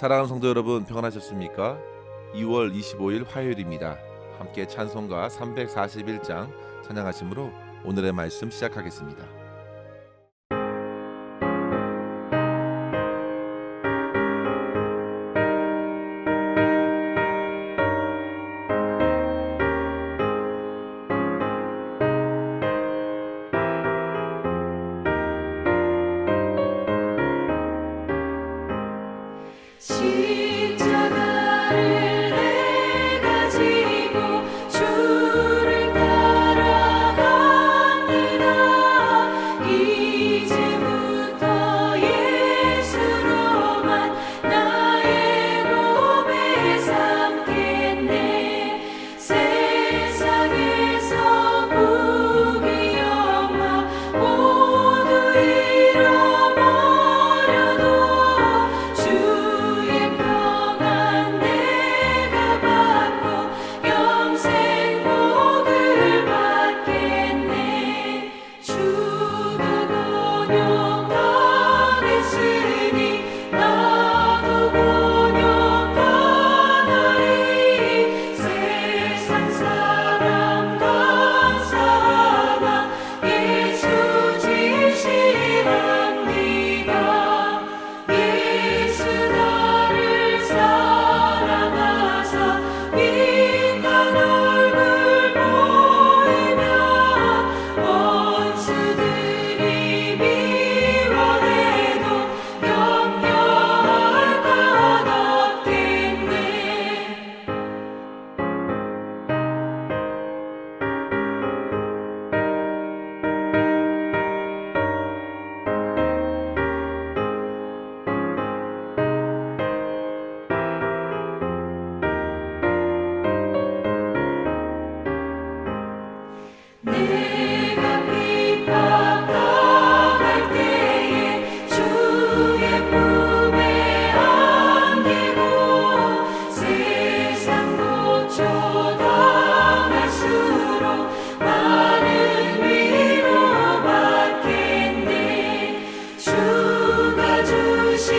사랑하는 성도 여러분, 평안하셨습니까? 2월 25일 화요일입니다. 함께 찬송가 341장 찬양하심으로 오늘의 말씀 시작하겠습니다. 십자가를 내가 지고 주를 따라갑니다. 이제부터 예수로만 나의 몸에 삼겠네. 세상에서 부귀 영화 모두 잃어버려도 주의 평안 내가 받고 영생 복을 받겠네. 주가 곤욕당했으니 나도 곤욕당하리. 세상 사람 감사하나 예수 진실합니다. 예수 나를 사랑하사 인간 얼굴 보이면 원수들이 미워해도 염려할 것 없겠네. 내가 핍박당할 때에 주의 품에 안기고 세상 고초당할수록 많은 위로 받겠네. 주가 주신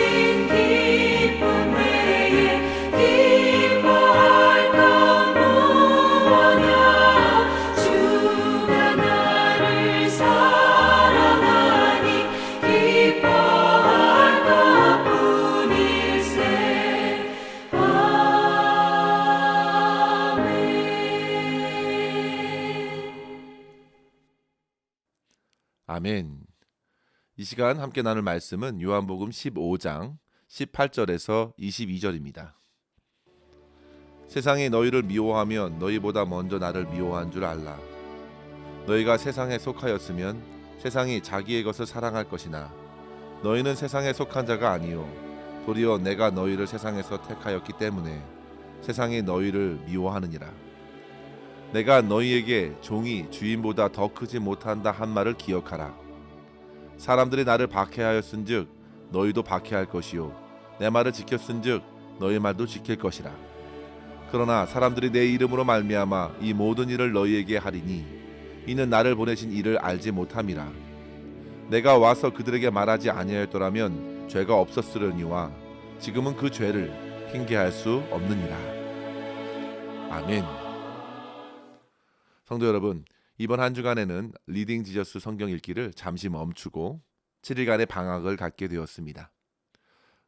기쁨 외에 기뻐할 건 무엇냐. 주가 나를 사랑하니 기뻐할 것뿐일세. 아멘. 아멘. 이 시간 함께 나눌 말씀은 요한복음 15장 18절에서 22절입니다. 세상이 너희를 미워하면 너희보다 먼저 나를 미워한 줄 알라. 너희가 세상에 속하였으면 세상이 자기의 것을 사랑할 것이나 너희는 세상에 속한 자가 아니요 도리어 내가 너희를 세상에서 택하였기 때문에 세상이 너희를 미워하느니라. 내가 너희에게 종이 주인보다 더 크지 못한다 한 말을 기억하라. 사람들이 나를 박해하였은즉 너희도 박해할 것이요 내 말을 지켰은즉 너희 말도 지킬 것이라. 그러나 사람들이 내 이름으로 말미암아 이 모든 일을 너희에게 하리니 이는 나를 보내신 이를 알지 못함이라. 내가 와서 그들에게 말하지 아니하였더라면 죄가 없었으려니와 지금은 그 죄를 핑계할 수 없느니라. 아멘. 성도 여러분, 이번 한 주간에는 리딩 지저스 성경 읽기를 잠시 멈추고 7일간의 방학을 갖게 되었습니다.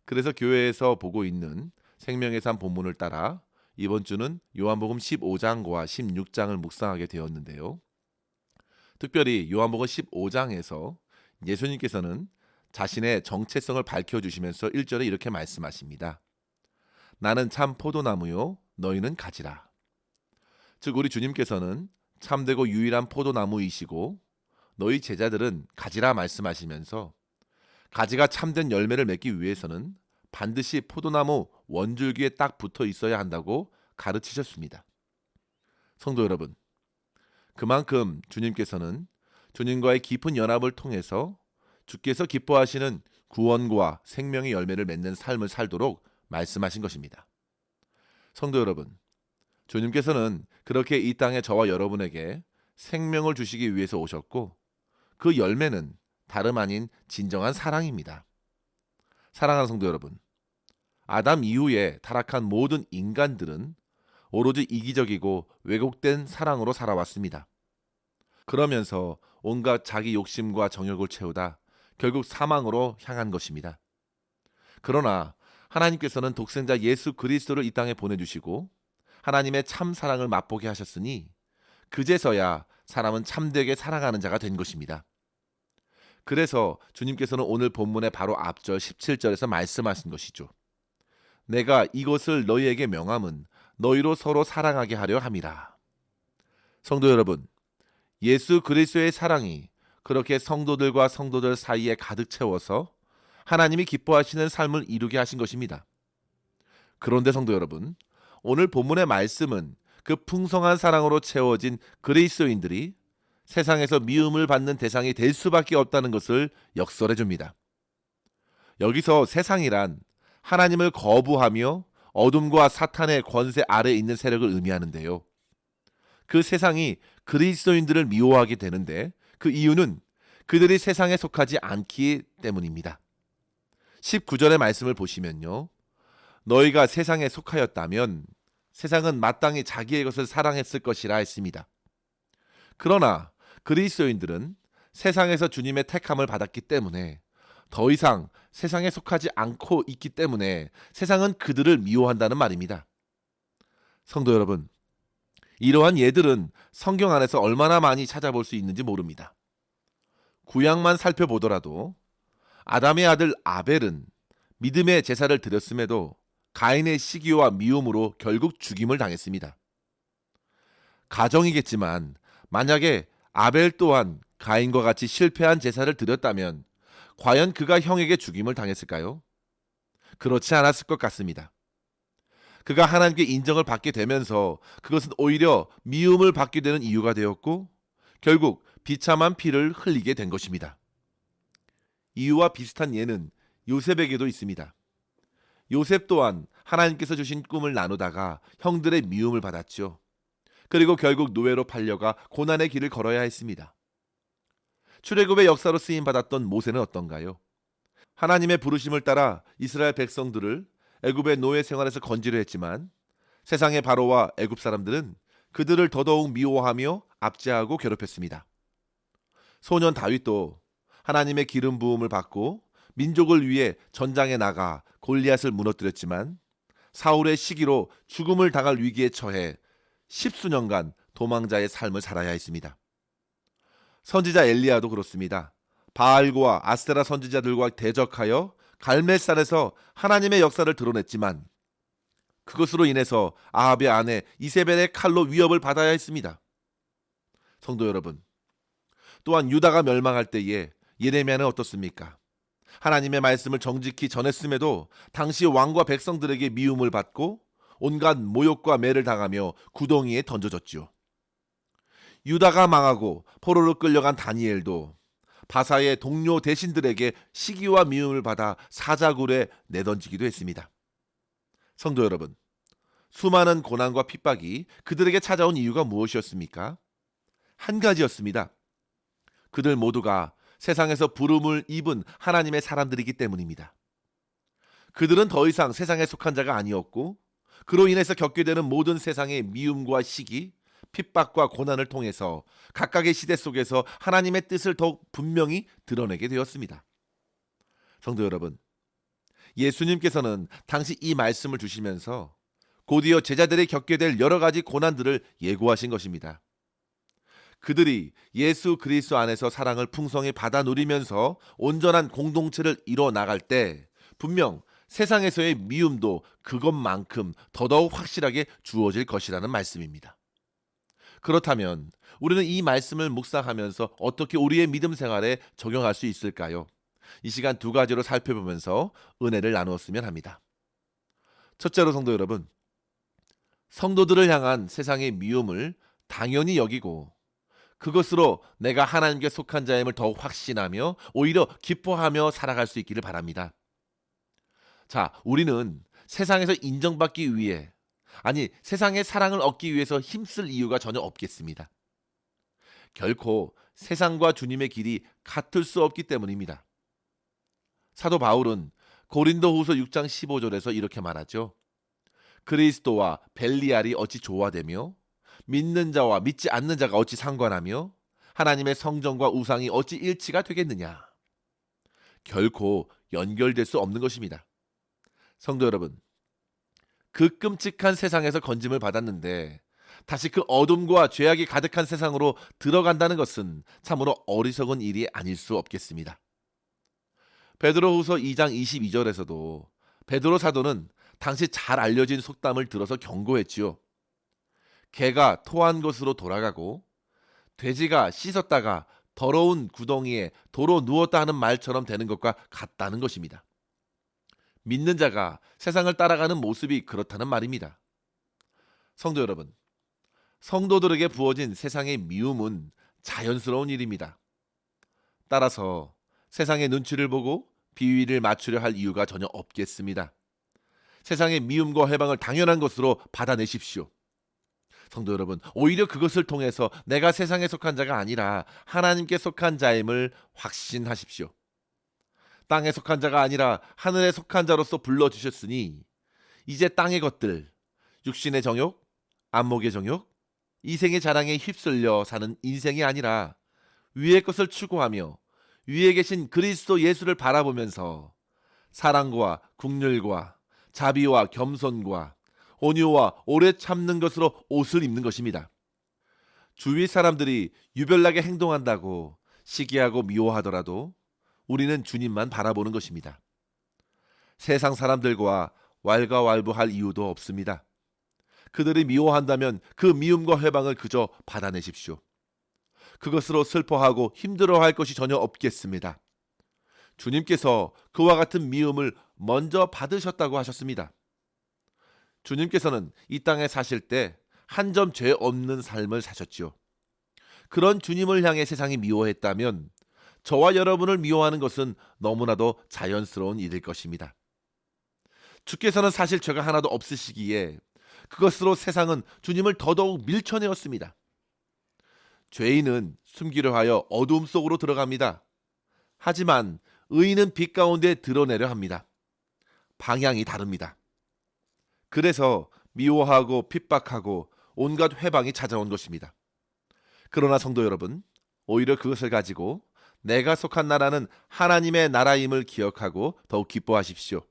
그래서 교회에서 보고 있는 생명의 산 본문을 따라 이번 주는 요한복음 15장과 16장을 묵상하게 되었는데요. 특별히 요한복음 15장에서 예수님께서는 자신의 정체성을 밝혀주시면서 1절에 이렇게 말씀하십니다. 나는 참 포도나무요 너희는 가지라. 즉 우리 주님께서는 참되고 유일한 포도나무이시고 너희 제자들은 가지라 말씀하시면서 가지가 참된 열매를 맺기 위해서는 반드시 포도나무 원줄기에 딱 붙어 있어야 한다고 가르치셨습니다. 성도 여러분, 그만큼 주님께서는 주님과의 깊은 연합을 통해서 주께서 기뻐하시는 구원과 생명의 열매를 맺는 삶을 살도록 말씀하신 것입니다. 성도 여러분, 주님께서는 그렇게 이 땅에 저와 여러분에게 생명을 주시기 위해서 오셨고 그 열매는 다름 아닌 진정한 사랑입니다. 사랑하는 성도 여러분, 아담 이후에 타락한 모든 인간들은 오로지 이기적이고 왜곡된 사랑으로 살아왔습니다. 그러면서 온갖 자기 욕심과 정욕을 채우다 결국 사망으로 향한 것입니다. 그러나 하나님께서는 독생자 예수 그리스도를 이 땅에 보내주시고 하나님의 참 사랑을 맛보게 하셨으니 그제서야 사람은 참되게 사랑하는 자가 된 것입니다. 그래서 주님께서는 오늘 본문의 바로 앞절 17절에서 말씀하신 것이죠. 내가 이것을 너희에게 명함은 너희로 서로 사랑하게 하려 함이라. 성도 여러분, 예수 그리스도의 사랑이 그렇게 성도들과 성도들 사이에 가득 채워서 하나님이 기뻐하시는 삶을 이루게 하신 것입니다. 그런데 성도 여러분, 오늘 본문의 말씀은 그 풍성한 사랑으로 채워진 그리스도인들이 세상에서 미움을 받는 대상이 될 수밖에 없다는 것을 역설해 줍니다. 여기서 세상이란 하나님을 거부하며 어둠과 사탄의 권세 아래에 있는 세력을 의미하는데요. 그 세상이 그리스도인들을 미워하게 되는데 그 이유는 그들이 세상에 속하지 않기 때문입니다. 19절의 말씀을 보시면요. 너희가 세상에 속하였다면 세상은 마땅히 자기의 것을 사랑했을 것이라 했습니다. 그러나 그리스도인들은 세상에서 주님의 택함을 받았기 때문에 더 이상 세상에 속하지 않고 있기 때문에 세상은 그들을 미워한다는 말입니다. 성도 여러분, 이러한 예들은 성경 안에서 얼마나 많이 찾아볼 수 있는지 모릅니다. 구약만 살펴보더라도 아담의 아들 아벨은 믿음의 제사를 드렸음에도 가인의 시기와 미움으로 결국 죽임을 당했습니다. 가정이겠지만 만약에 아벨 또한 가인과 같이 실패한 제사를 드렸다면 과연 그가 형에게 죽임을 당했을까요? 그렇지 않았을 것 같습니다. 그가 하나님께 인정을 받게 되면서 그것은 오히려 미움을 받게 되는 이유가 되었고 결국 비참한 피를 흘리게 된 것입니다. 이유와 비슷한 예는 요셉에게도 있습니다. 요셉 또한 하나님께서 주신 꿈을 나누다가 형들의 미움을 받았죠. 그리고 결국 노예로 팔려가 고난의 길을 걸어야 했습니다. 출애굽의 역사로 쓰임 받았던 모세는 어떤가요? 하나님의 부르심을 따라 이스라엘 백성들을 애굽의 노예 생활에서 건지려 했지만 세상의 바로와 애굽 사람들은 그들을 더더욱 미워하며 압제하고 괴롭혔습니다. 소년 다윗도 하나님의 기름 부음을 받고 민족을 위해 전장에 나가 골리앗을 무너뜨렸지만 사울의 시기로 죽음을 당할 위기에 처해 십수년간 도망자의 삶을 살아야 했습니다. 선지자 엘리야도 그렇습니다. 바알과 아스테라 선지자들과 대적하여 갈멜산에서 하나님의 역사를 드러냈지만 그것으로 인해서 아합의 아내 이세벨의 칼로 위협을 받아야 했습니다. 성도 여러분, 또한 유다가 멸망할 때에 예레미야는 어떻습니까? 하나님의 말씀을 정직히 전했음에도 당시 왕과 백성들에게 미움을 받고 온갖 모욕과 매를 당하며 구덩이에 던져졌지요. 유다가 망하고 포로로 끌려간 다니엘도 바사의 동료 대신들에게 시기와 미움을 받아 사자굴에 내던지기도 했습니다. 성도 여러분, 수많은 고난과 핍박이 그들에게 찾아온 이유가 무엇이었습니까? 한 가지였습니다. 그들 모두가 세상에서 부름을 입은 하나님의 사람들이기 때문입니다. 그들은 더 이상 세상에 속한 자가 아니었고 그로 인해서 겪게 되는 모든 세상의 미움과 시기, 핍박과 고난을 통해서 각각의 시대 속에서 하나님의 뜻을 더욱 분명히 드러내게 되었습니다. 성도 여러분, 예수님께서는 당시 이 말씀을 주시면서 곧이어 제자들이 겪게 될 여러 가지 고난들을 예고하신 것입니다. 그들이 예수 그리스도 안에서 사랑을 풍성히 받아 누리면서 온전한 공동체를 이뤄 나갈 때 분명 세상에서의 미움도 그것만큼 더더욱 확실하게 주어질 것이라는 말씀입니다. 그렇다면 우리는 이 말씀을 묵상하면서 어떻게 우리의 믿음 생활에 적용할 수 있을까요? 이 시간 두 가지로 살펴보면서 은혜를 나누었으면 합니다. 첫째로 성도 여러분, 성도들을 향한 세상의 미움을 당연히 여기고 그것으로 내가 하나님께 속한 자임을 더욱 확신하며 오히려 기뻐하며 살아갈 수 있기를 바랍니다. 자, 우리는 세상에서 인정받기 위해, 아니 세상의 사랑을 얻기 위해서 힘쓸 이유가 전혀 없겠습니다. 결코 세상과 주님의 길이 같을 수 없기 때문입니다. 사도 바울은 고린도후서 6장 15절에서 이렇게 말하죠. 그리스도와 벨리알이 어찌 조화되며 믿는 자와 믿지 않는 자가 어찌 상관하며 하나님의 성전과 우상이 어찌 일치가 되겠느냐. 결코 연결될 수 없는 것입니다. 성도 여러분, 그 끔찍한 세상에서 건짐을 받았는데 다시 그 어둠과 죄악이 가득한 세상으로 들어간다는 것은 참으로 어리석은 일이 아닐 수 없겠습니다. 베드로후서 2장 22절에서도 베드로 사도는 당시 잘 알려진 속담을 들어서 경고했지요. 개가 토한 곳으로 돌아가고 돼지가 씻었다가 더러운 구덩이에 도로 누웠다 하는 말처럼 되는 것과 같다는 것입니다. 믿는 자가 세상을 따라가는 모습이 그렇다는 말입니다. 성도 여러분, 성도들에게 부어진 세상의 미움은 자연스러운 일입니다. 따라서 세상의 눈치를 보고 비위를 맞추려 할 이유가 전혀 없겠습니다. 세상의 미움과 해방을 당연한 것으로 받아내십시오. 성도 여러분, 오히려 그것을 통해서 내가 세상에 속한 자가 아니라 하나님께 속한 자임을 확신하십시오. 땅에 속한 자가 아니라 하늘에 속한 자로서 불러주셨으니 이제 땅의 것들, 육신의 정욕, 안목의 정욕, 이생의 자랑에 휩쓸려 사는 인생이 아니라 위의 것을 추구하며 위에 계신 그리스도 예수를 바라보면서 사랑과 긍휼과 자비와 겸손과 온유와 오래 참는 것으로 옷을 입는 것입니다. 주위 사람들이 유별나게 행동한다고 시기하고 미워하더라도 우리는 주님만 바라보는 것입니다. 세상 사람들과 왈가왈부할 이유도 없습니다. 그들이 미워한다면 그 미움과 회방을 그저 받아내십시오. 그것으로 슬퍼하고 힘들어할 것이 전혀 없겠습니다. 주님께서 그와 같은 미움을 먼저 받으셨다고 하셨습니다. 주님께서는 이 땅에 사실 때 한 점 죄 없는 삶을 사셨지요. 그런 주님을 향해 세상이 미워했다면 저와 여러분을 미워하는 것은 너무나도 자연스러운 일일 것입니다. 주께서는 사실 죄가 하나도 없으시기에 그것으로 세상은 주님을 더더욱 밀쳐내었습니다. 죄인은 숨기려 하여 어두움 속으로 들어갑니다. 하지만 의인은 빛 가운데 드러내려 합니다. 방향이 다릅니다. 그래서 미워하고 핍박하고 온갖 회방이 찾아온 것입니다. 그러나 성도 여러분, 오히려 그것을 가지고 내가 속한 나라는 하나님의 나라임을 기억하고 더욱 기뻐하십시오.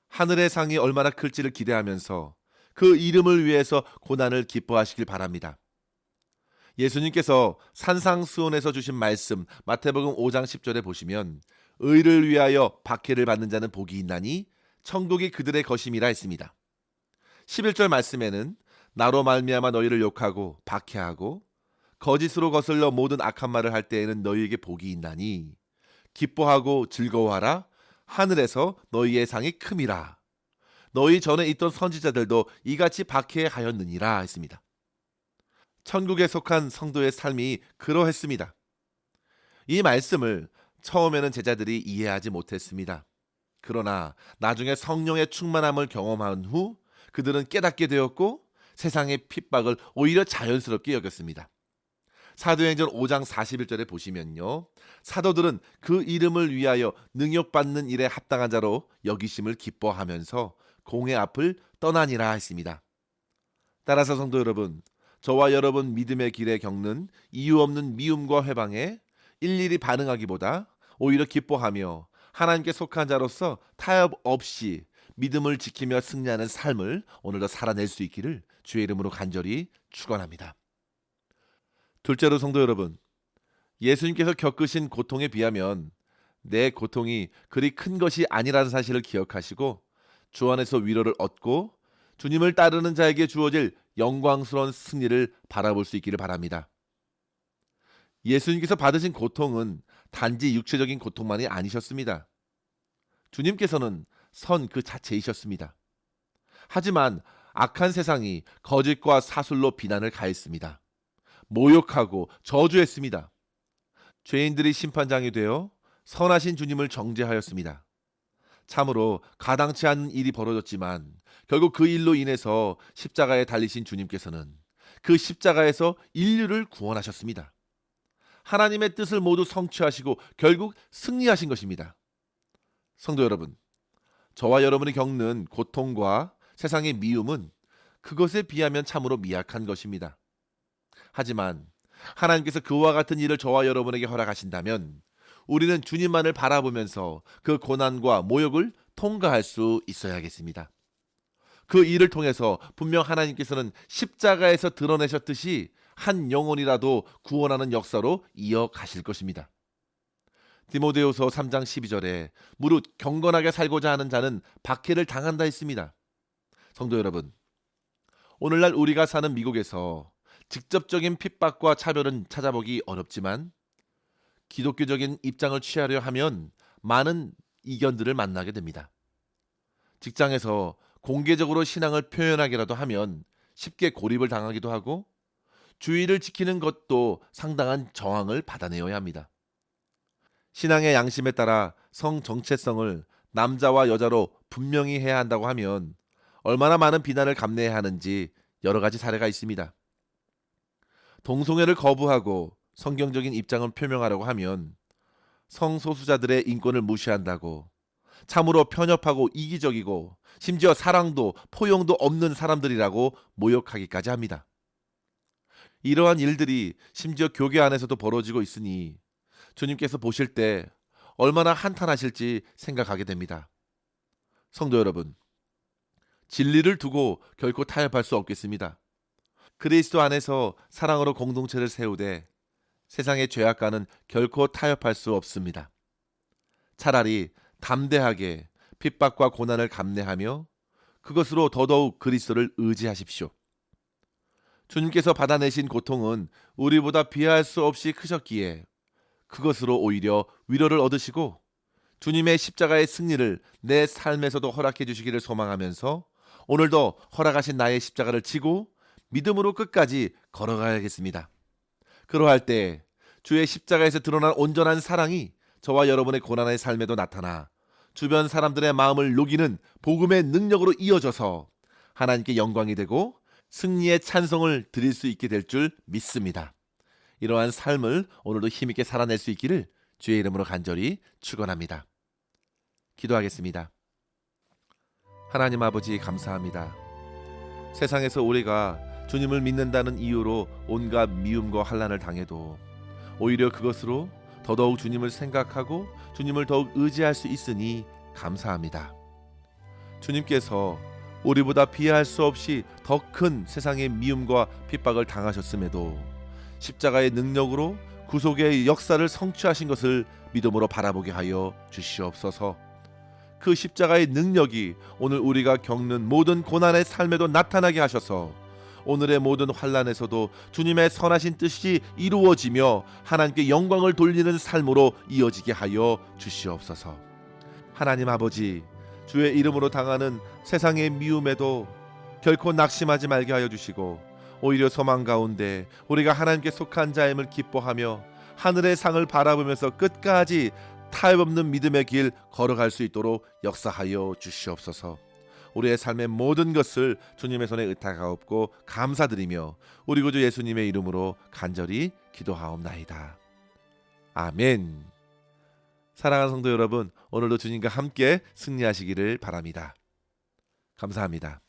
하늘의 상이 얼마나 클지를 기대하면서 그 이름을 위해서 고난을 기뻐하시길 바랍니다. 예수님께서 산상수훈에서 주신 말씀 마태복음 5장 10절에 보시면 의를 위하여 박해를 받는 자는 복이 있나니 천국이 그들의 것임이라 했습니다. 11절 말씀에는 나로 말미암아 너희를 욕하고 박해하고 거짓으로 거슬러 모든 악한 말을 할 때에는 너희에게 복이 있나니 기뻐하고 즐거워하라 하늘에서 너희의 상이 큼이라. 너희 전에 있던 선지자들도 이같이 박해하였느니라 했습니다. 천국에 속한 성도의 삶이 그러했습니다. 이 말씀을 처음에는 제자들이 이해하지 못했습니다. 그러나 나중에 성령의 충만함을 경험한 후 그들은 깨닫게 되었고 세상의 핍박을 오히려 자연스럽게 여겼습니다. 사도행전 5장 41절에 보시면요, 사도들은 그 이름을 위하여 능욕받는 일에 합당한 자로 여기심을 기뻐하면서 공회 앞을 떠나니라 했습니다. 따라서 성도 여러분, 저와 여러분 믿음의 길에 겪는 이유 없는 미움과 회방에 일일이 반응하기보다 오히려 기뻐하며 하나님께 속한 자로서 타협 없이 믿음을 지키며 승리하는 삶을 오늘도 살아낼 수 있기를 주의 이름으로 간절히 축원합니다. 둘째로 성도 여러분, 예수님께서 겪으신 고통에 비하면 내 고통이 그리 큰 것이 아니라는 사실을 기억하시고 주 안에서 위로를 얻고 주님을 따르는 자에게 주어질 영광스러운 승리를 바라볼 수 있기를 바랍니다. 예수님께서 받으신 고통은 단지 육체적인 고통만이 아니셨습니다. 주님께서는 선 그 자체이셨습니다. 하지만 악한 세상이 거짓과 사술로 비난을 가했습니다. 모욕하고 저주했습니다. 죄인들이 심판장이 되어 선하신 주님을 정죄하였습니다. 참으로 가당치 않은 일이 벌어졌지만 결국 그 일로 인해서 십자가에 달리신 주님께서는 그 십자가에서 인류를 구원하셨습니다. 하나님의 뜻을 모두 성취하시고 결국 승리하신 것입니다. 성도 여러분, 저와 여러분이 겪는 고통과 세상의 미움은 그것에 비하면 참으로 미약한 것입니다. 하지만 하나님께서 그와 같은 일을 저와 여러분에게 허락하신다면 우리는 주님만을 바라보면서 그 고난과 모욕을 통과할 수 있어야겠습니다. 그 일을 통해서 분명 하나님께서는 십자가에서 드러내셨듯이 한 영혼이라도 구원하는 역사로 이어가실 것입니다. 디모데후서 3장 12절에 무릇 경건하게 살고자 하는 자는 박해를 당한다 했습니다. 성도 여러분, 오늘날 우리가 사는 미국에서 직접적인 핍박과 차별은 찾아보기 어렵지만 기독교적인 입장을 취하려 하면 많은 이견들을 만나게 됩니다. 직장에서 공개적으로 신앙을 표현하기라도 하면 쉽게 고립을 당하기도 하고 주의를 지키는 것도 상당한 저항을 받아내어야 합니다. 신앙의 양심에 따라 성 정체성을 남자와 여자로 분명히 해야 한다고 하면 얼마나 많은 비난을 감내해야 하는지 여러 가지 사례가 있습니다. 동성애를 거부하고 성경적인 입장을 표명하려고 하면 성소수자들의 인권을 무시한다고, 참으로 편협하고 이기적이고 심지어 사랑도 포용도 없는 사람들이라고 모욕하기까지 합니다. 이러한 일들이 심지어 교회 안에서도 벌어지고 있으니 주님께서 보실 때 얼마나 한탄하실지 생각하게 됩니다. 성도 여러분, 진리를 두고 결코 타협할 수 없겠습니다. 그리스도 안에서 사랑으로 공동체를 세우되 세상의 죄악과는 결코 타협할 수 없습니다. 차라리 담대하게 핍박과 고난을 감내하며 그것으로 더더욱 그리스도를 의지하십시오. 주님께서 받아내신 고통은 우리보다 비할 수 없이 크셨기에 그것으로 오히려 위로를 얻으시고 주님의 십자가의 승리를 내 삶에서도 허락해 주시기를 소망하면서 오늘도 허락하신 나의 십자가를 지고 믿음으로 끝까지 걸어가야겠습니다. 그러할 때 주의 십자가에서 드러난 온전한 사랑이 저와 여러분의 고난의 삶에도 나타나 주변 사람들의 마음을 녹이는 복음의 능력으로 이어져서 하나님께 영광이 되고 승리의 찬송을 드릴 수 있게 될 줄 믿습니다. 이러한 삶을 오늘도 힘있게 살아낼 수 있기를 주의 이름으로 간절히 축원합니다. 기도하겠습니다. 하나님 아버지 감사합니다. 세상에서 우리가 주님을 믿는다는 이유로 온갖 미움과 환난을 당해도 오히려 그것으로 더더욱 주님을 생각하고 주님을 더욱 의지할 수 있으니 감사합니다. 주님께서 우리보다 비할 수 없이 더 큰 세상의 미움과 핍박을 당하셨음에도 십자가의 능력으로 구속의 역사를 성취하신 것을 믿음으로 바라보게 하여 주시옵소서. 그 십자가의 능력이 오늘 우리가 겪는 모든 고난의 삶에도 나타나게 하셔서 오늘의 모든 환난에서도 주님의 선하신 뜻이 이루어지며 하나님께 영광을 돌리는 삶으로 이어지게 하여 주시옵소서. 하나님 아버지, 주의 이름으로 당하는 세상의 미움에도 결코 낙심하지 말게 하여 주시고 오히려 소망 가운데 우리가 하나님께 속한 자임을 기뻐하며 하늘의 상을 바라보면서 끝까지 타협 없는 믿음의 길 걸어갈 수 있도록 역사하여 주시옵소서. 우리의 삶의 모든 것을 주님의 손에 의탁하옵고 감사드리며 우리 구주 예수님의 이름으로 간절히 기도하옵나이다. 아멘. 사랑하는 성도 여러분, 오늘도 주님과 함께 승리하시기를 바랍니다. 감사합니다.